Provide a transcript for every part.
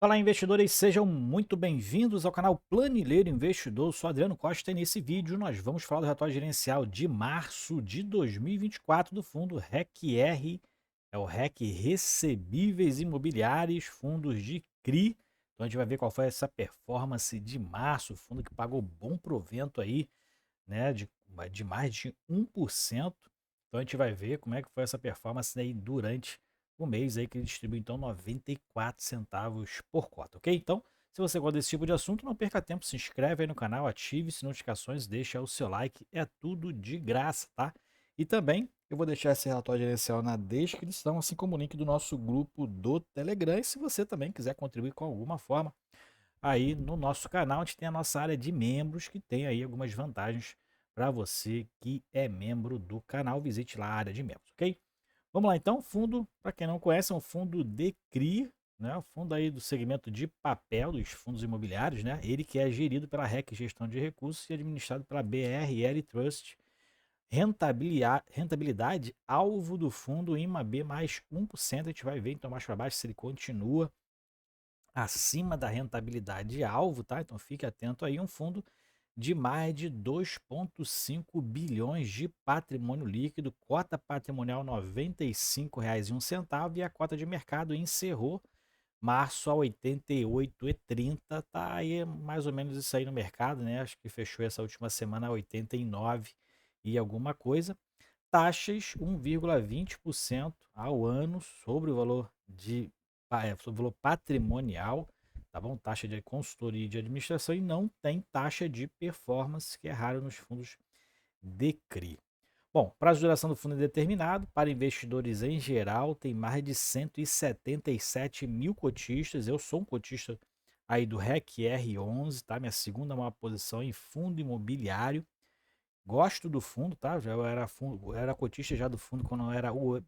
Fala, investidores, sejam muito bem-vindos ao canal Planilheiro Investidor. Eu sou Adriano Costa e nesse vídeo nós vamos falar do relatório gerencial de março de 2024 do fundo REC-R, é o REC Recebíveis Imobiliários, fundos de CRI. Então a gente vai ver qual foi essa performance de março, o fundo que pagou bom provento aí, né, de mais de 1%. Então a gente vai ver como é que foi essa performance aí durante o mês aí que ele distribui então 94 centavos por cota, ok? Então, se você gosta desse tipo de assunto, não perca tempo, se inscreve aí no canal, ative as notificações, deixa o seu like, é tudo de graça, tá? E também eu vou deixar esse relatório gerencial na descrição, assim como o link do nosso grupo do Telegram. E se você também quiser contribuir com alguma forma, aí no nosso canal a gente tem a nossa área de membros, que tem aí algumas vantagens para você que é membro do canal. Visite lá a área de membros, ok? Vamos lá então, fundo, para quem não conhece, é um fundo de CRI, né? O fundo aí do segmento de papel dos fundos imobiliários, né? Ele que é gerido pela REC Gestão de Recursos e administrado pela BRL Trust. Rentabilidade alvo do fundo em uma B mais 1%. A gente vai ver então mais para baixo se ele continua acima da rentabilidade alvo, tá? Então fique atento aí, um fundo de mais de 2,5 bilhões de patrimônio líquido, cota patrimonial R$ 95,01 e a cota de mercado encerrou março a 88,30, tá aí mais ou menos isso aí no mercado, né? Acho que fechou essa última semana a 89 e alguma coisa. Taxas 1,20% ao ano sobre o valor sobre o valor patrimonial, tá bom? Taxa de consultoria e de administração, e não tem taxa de performance, que é raro nos fundos de CRI. Bom, prazo de duração do fundo é determinado. Para investidores em geral, tem mais de 177 mil cotistas. Eu sou um cotista aí do REC R11, tá? Minha segunda maior posição em fundo imobiliário. Gosto do fundo, tá? Já era cotista já do fundo quando era o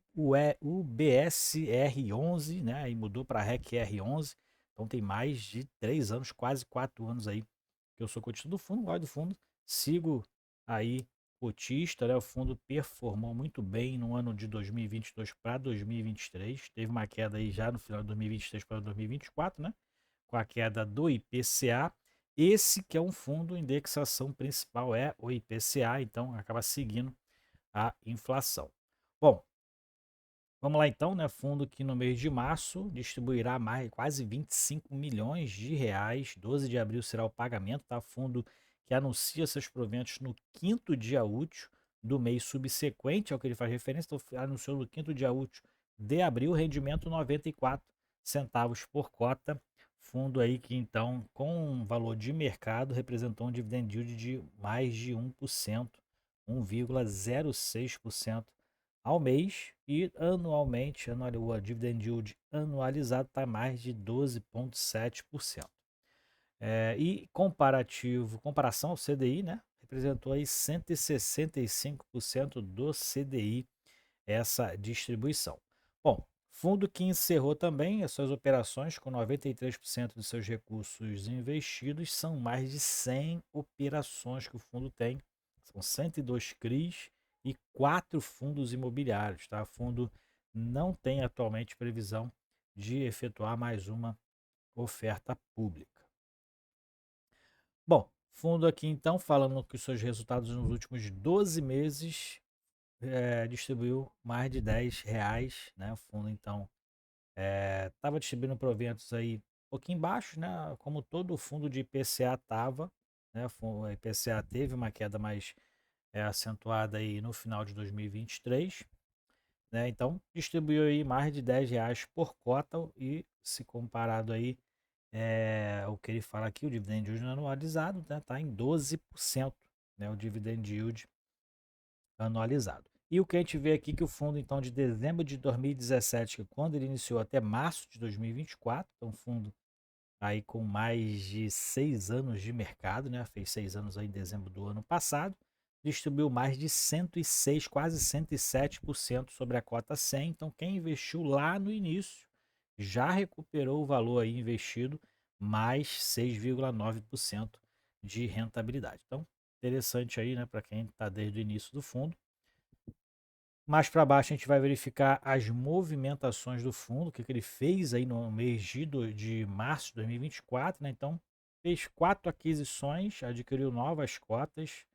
BSR11, né? E mudou para REC R11. Então tem mais de 3 anos, quase 4 anos aí que eu sou cotista do fundo, gosto do fundo, sigo aí cotista, né? O fundo performou muito bem no ano de 2022 para 2023. Teve uma queda aí já no final de 2023 para 2024, né? Com a queda do IPCA. Esse que é um fundo, indexação principal é o IPCA, então acaba seguindo a inflação. Bom, vamos lá então, né? Fundo que no mês de março distribuirá mais quase 25 milhões de reais. 12 de abril será o pagamento, tá? Fundo que anuncia seus proventos no quinto dia útil do mês subsequente ao que ele faz referência. Então, anunciou no quinto dia útil de abril, rendimento 94 centavos por cota. Fundo aí que então, com um valor de mercado, representou um dividend yield de mais de 1%, 1,06% ao mês, e anualmente, o dividend yield anualizado está mais de 12,7%. E comparação ao CDI, né, representou aí 165% do CDI essa distribuição. Bom, fundo que encerrou também as suas operações com 93% de seus recursos investidos. São mais de 100 operações que o fundo tem, são 102 CRIs e 4 fundos imobiliários, tá? O fundo não tem atualmente previsão de efetuar mais uma oferta pública. Bom, fundo aqui então falando que os seus resultados nos últimos 12 meses, distribuiu mais de R$ 10, né? O fundo então estava distribuindo proventos aí um pouquinho baixos, né? Como todo fundo de IPCA estava, né? O IPCA teve uma queda mais acentuada aí no final de 2023, né? Então distribuiu aí mais de R$ 10 por cota, e se comparado aí o que ele fala aqui, o dividend yield anualizado, né? Tá em 12%, né? O dividend yield anualizado. E o que a gente vê aqui, que o fundo então de dezembro de 2017, que quando ele iniciou, até março de 2024, então um fundo aí com mais de 6 anos de mercado, né? Fez 6 anos aí em dezembro do ano passado, distribuiu mais de 106, quase 107% sobre a cota 100. Então quem investiu lá no início já recuperou o valor aí investido, mais 6,9% de rentabilidade. Então interessante aí, né, para quem está desde o início do fundo. Mais para baixo a gente vai verificar as movimentações do fundo, o que que ele fez aí no mês de março de 2024, né? Então, fez 4 aquisições, adquiriu novas cotas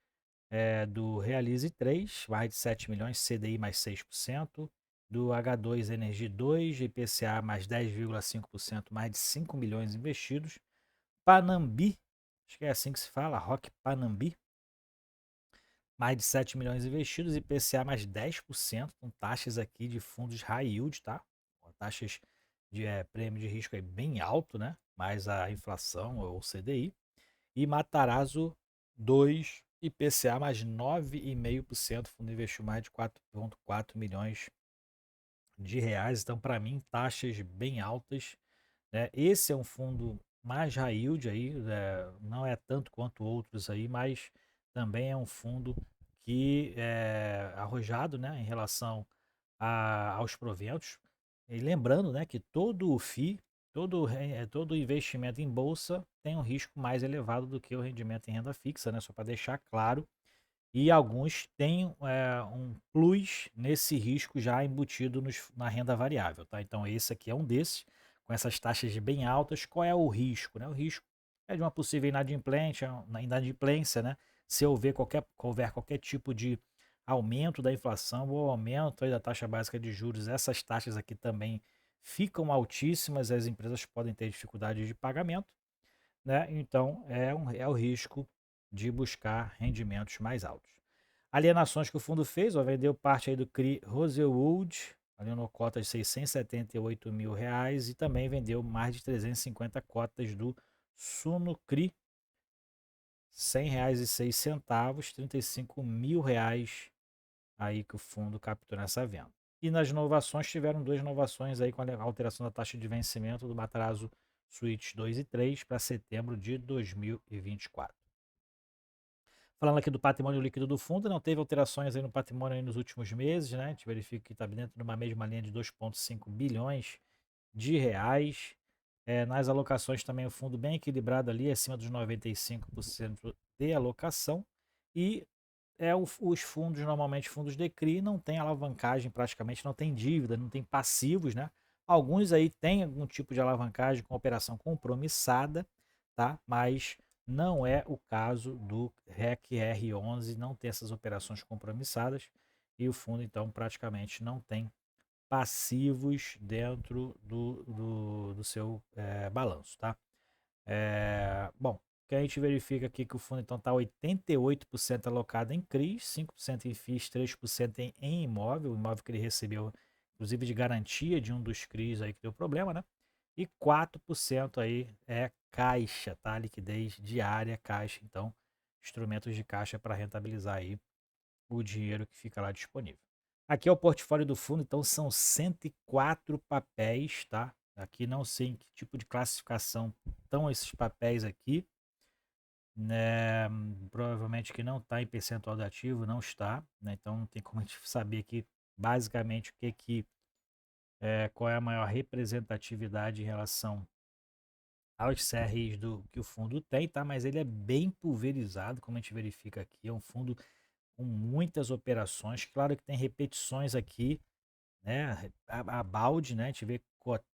do Realize 3, mais de 7 milhões, CDI mais 6%, do H2 Energy 2, IPCA mais 10,5%, mais de 5 milhões investidos. Panambi, acho que é assim que se fala, Rock Panambi, mais de 7 milhões investidos, IPCA mais 10%, com taxas aqui de fundos high yield, tá? Com taxas de prêmio de risco aí bem alto, né? Mais a inflação ou CDI. E Matarazzo 2, IPCA mais 9,5%, fundo investiu mais de 4,4 milhões de reais. Então, para mim, taxas bem altas, né? Esse é um fundo mais high yield aí, não é tanto quanto outros aí, mas também é um fundo que é arrojado, né, em relação aos proventos. E lembrando, né, que todo o FII, todo investimento em bolsa tem um risco mais elevado do que o rendimento em renda fixa, né, só para deixar claro. E alguns têm um plus nesse risco já embutido na renda variável, tá? Então esse aqui é um desses, com essas taxas de bem altas. Qual é o risco, né? O risco é de uma possível inadimplência, né? Se houver qualquer tipo de aumento da inflação ou aumento aí da taxa básica de juros, essas taxas aqui também ficam altíssimas, as empresas podem ter dificuldade de pagamento, né? Então é o risco de buscar rendimentos mais altos. Alienações que o fundo fez, ó, vendeu parte aí do CRI Rosewood, alienou cotas de 678 mil reais e também vendeu mais de 350 cotas do Suno CRI, R$ 100,06, 35 mil reais aí que o fundo captou nessa venda. E nas inovações, tiveram duas inovações aí com a alteração da taxa de vencimento do Matarazzo Switch 2 e 3 para setembro de 2024. Falando aqui do patrimônio líquido do fundo, não teve alterações aí no patrimônio aí nos últimos meses, né? A gente verifica que está dentro de uma mesma linha de 2,5 bilhões de reais. Nas alocações também o fundo bem equilibrado ali, acima dos 95% de alocação. E os fundos, normalmente fundos de CRI, não tem alavancagem praticamente, não tem dívida, não tem passivos, né? Alguns aí têm algum tipo de alavancagem com operação compromissada, tá? Mas não é o caso do REC R11, não tem essas operações compromissadas e o fundo então praticamente não tem passivos dentro do seu balanço, tá? Bom, que a gente verifica aqui que o fundo então está 88% alocado em CRIs, 5% em FIIs, 3% em imóvel, o imóvel que ele recebeu, inclusive de garantia de um dos CRIs aí que deu problema, né? E 4% aí é caixa, tá? Liquidez diária, caixa. Então, instrumentos de caixa para rentabilizar aí o dinheiro que fica lá disponível. Aqui é o portfólio do fundo, então são 104 papéis, tá? Aqui não sei em que tipo de classificação estão esses papéis aqui, né? Provavelmente que não está em percentual de ativo, não está, né? Então não tem como a gente saber aqui basicamente qual é a maior representatividade em relação aos CRIs que o fundo tem, tá? Mas ele é bem pulverizado, como a gente verifica aqui, é um fundo com muitas operações. Claro que tem repetições aqui, né? A balde, né? A gente vê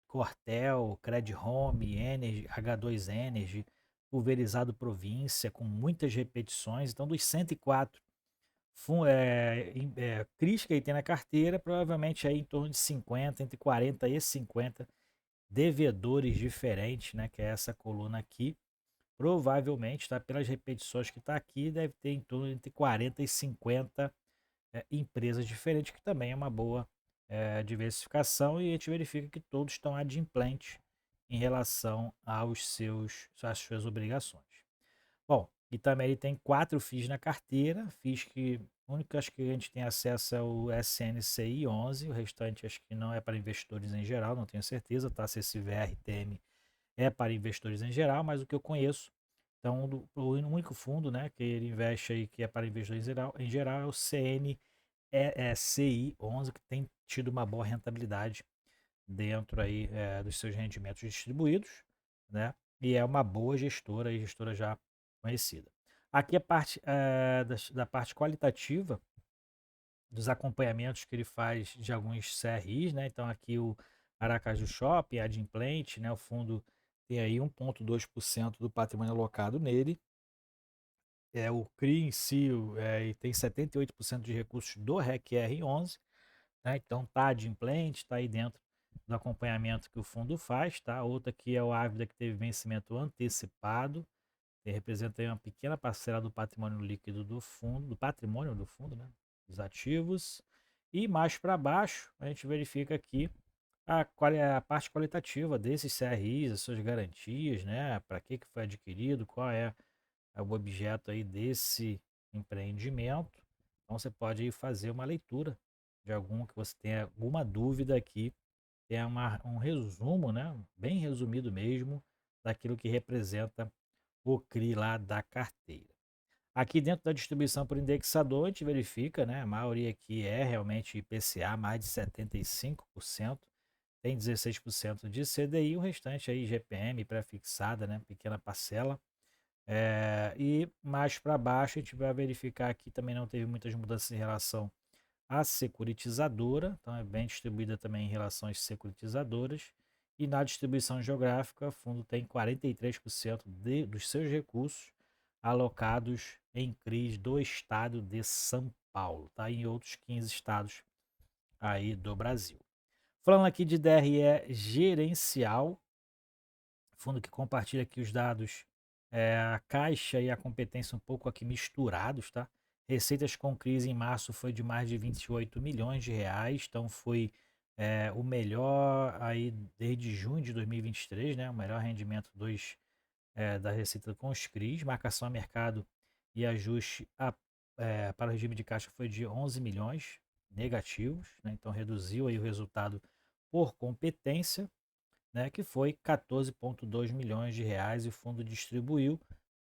Cortel, Credit Home, Energy, H2 Energy, pulverizado província, com muitas repetições. Então, dos 104 CRIs que ele tem na carteira, provavelmente aí em torno de 50, entre 40 e 50 devedores diferentes, né? Que é essa coluna aqui. Provavelmente, tá? Pelas repetições que está aqui, deve ter em torno entre 40 e 50 empresas diferentes, que também é uma boa diversificação, e a gente verifica que todos estão adimplentes em relação às suas obrigações. Bom, e também ele tem 4 FIIs na carteira, FIIs que o único acho que a gente tem acesso é o SNCI 11, o restante acho que não é para investidores em geral, não tenho certeza, tá? Se esse VRTM é para investidores em geral, mas o que eu conheço, então o único fundo, né, que ele investe aí que é para investidores em geral é o CI 11, que tem tido uma boa rentabilidade dentro aí dos seus rendimentos distribuídos, né? E é uma boa gestora, e gestora já conhecida. Aqui a parte da parte qualitativa, dos acompanhamentos que ele faz de alguns CRIs, né? Então aqui o Aracaju Shopping, Adimplente, né? O fundo tem aí 1,2% do patrimônio alocado nele. O CRI em si e tem 78% de recursos do REC-R 11, né? Então tá adimplente, está aí dentro do acompanhamento que o fundo faz, tá? Outra aqui é o Ávida, que teve vencimento antecipado, que representa aí uma pequena parcela do patrimônio líquido do fundo, do patrimônio do fundo, né? Dos ativos. E mais para baixo, a gente verifica aqui a parte qualitativa desses CRIs, as suas garantias, né? Para que foi adquirido, qual é o objeto aí desse empreendimento. Então você pode aí fazer uma leitura de algum que você tenha alguma dúvida aqui. Tem um resumo, né? Bem resumido mesmo, daquilo que representa o CRI lá da carteira. Aqui dentro da distribuição por indexador, a gente verifica, né? A maioria aqui é realmente IPCA, mais de 75%, tem 16% de CDI, o restante aí GPM pré-fixada, né? Pequena parcela. E mais para baixo a gente vai verificar aqui também não teve muitas mudanças em relação à securitizadora, então é bem distribuída também em relação às securitizadoras. E na distribuição geográfica, o fundo tem 43% dos seus recursos alocados em CRIs do estado de São Paulo, tá? E em outros 15 estados aí do Brasil. Falando aqui de DRE gerencial, fundo que compartilha aqui os dados, a caixa e a competência um pouco aqui misturados, tá? Receitas com crise em março foi de mais de 28 milhões de reais, então foi o melhor aí desde junho de 2023, né? O melhor rendimento da receita com os CRIs, marcação a mercado e ajuste para o regime de caixa foi de 11 milhões negativos, né? Então reduziu aí o resultado por competência, né, que foi 14,2 milhões de reais e o fundo distribuiu.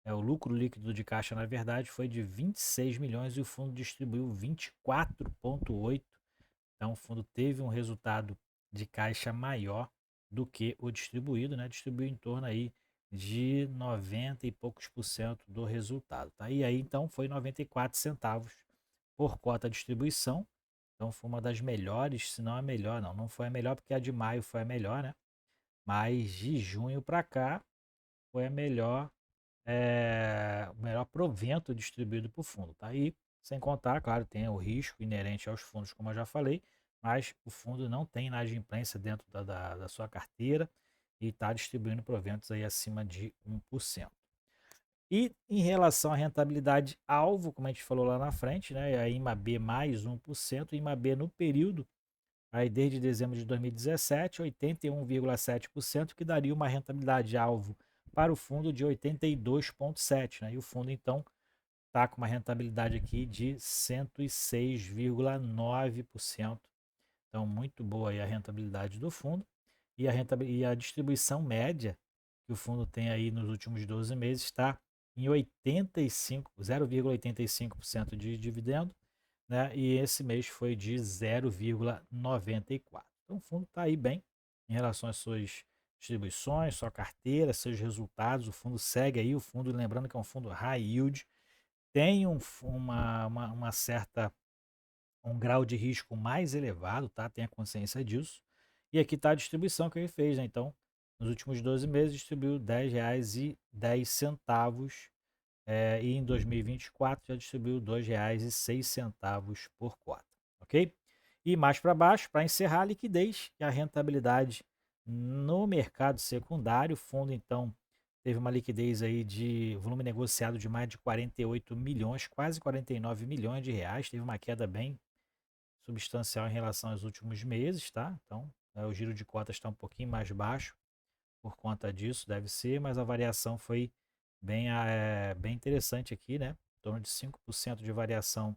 O lucro líquido de caixa, na verdade, foi de 26 milhões e o fundo distribuiu 24,8. Então, o fundo teve um resultado de caixa maior do que o distribuído, né? Distribuiu em torno aí de 90 e poucos por cento do resultado, tá? E aí, então, foi 94 centavos por cota de distribuição. Então, foi uma das melhores, se não a melhor, não foi a melhor porque a de maio foi a melhor, né? Mas de junho para cá foi o melhor provento distribuído por fundo, tá? E sem contar, claro, tem o risco inerente aos fundos, como eu já falei, mas o fundo não tem inadimplência dentro da sua carteira e está distribuindo proventos aí acima de 1%. E em relação à rentabilidade alvo, como a gente falou lá na frente, né? A IMAB mais 1%, IMAB no período aí desde dezembro de 2017, 81,7%, que daria uma rentabilidade alvo para o fundo de 82,7%, né? E o fundo então está com uma rentabilidade aqui de 106,9%. Então muito boa aí a rentabilidade do fundo e a distribuição média que o fundo tem aí nos últimos 12 meses está em 0,85% de dividendo, né? E esse mês foi de 0,94. Então o fundo está aí bem em relação às suas distribuições, sua carteira, seus resultados. O fundo segue aí, o fundo, lembrando que é um fundo high yield, tem uma certa um grau de risco mais elevado, tá? Tenha consciência disso. E aqui está a distribuição que ele fez, né? Então, nos últimos 12 meses distribuiu R$10,10 e em 2024 já distribuiu R$2,06 por cota, ok? E mais para baixo, para encerrar a liquidez e a rentabilidade no mercado secundário, o fundo então teve uma liquidez aí de volume negociado de mais de 48 milhões, quase 49 milhões de reais, teve uma queda bem substancial em relação aos últimos meses, tá? Então, o giro de cotas está um pouquinho mais baixo por conta disso, deve ser, mas a variação foi bem interessante aqui, né? Em torno de 5% de variação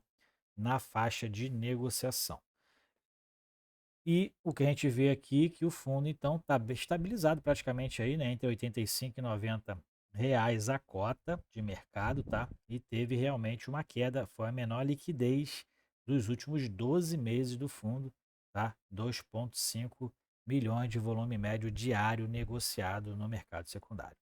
na faixa de negociação. E o que a gente vê aqui que o fundo então está estabilizado praticamente aí, né, entre 85 e 90 reais a cota de mercado, tá? E teve realmente uma queda, foi a menor liquidez dos últimos 12 meses do fundo, tá? 2,5 milhões de volume médio diário negociado no mercado secundário.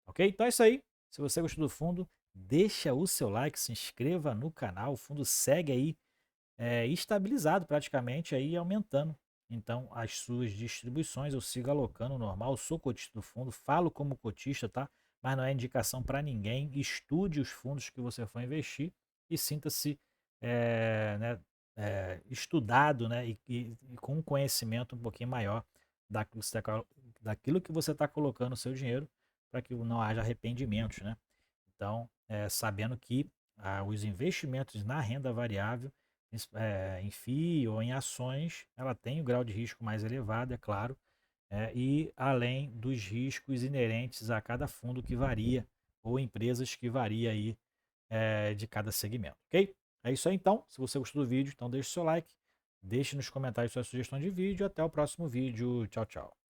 Ok? Então é isso aí. Se você gostou do fundo, deixa o seu like, se inscreva no canal. O fundo segue aí estabilizado praticamente aí aumentando. Então, as suas distribuições eu sigo alocando normal, eu sou cotista do fundo, falo como cotista, tá? Mas não é indicação para ninguém. Estude os fundos que você for investir e sinta-se né, estudado, né, e com um conhecimento um pouquinho maior daquilo que você está colocando o seu dinheiro para que não haja arrependimentos, né? Então, sabendo que os investimentos na renda variável, em FII ou em ações, ela tem o grau de risco mais elevado, é claro, e além dos riscos inerentes a cada fundo que varia, ou empresas que varia aí de cada segmento, ok? É isso aí então, se você gostou do vídeo, então deixe seu like, deixe nos comentários sua sugestão de vídeo, até o próximo vídeo, tchau, tchau.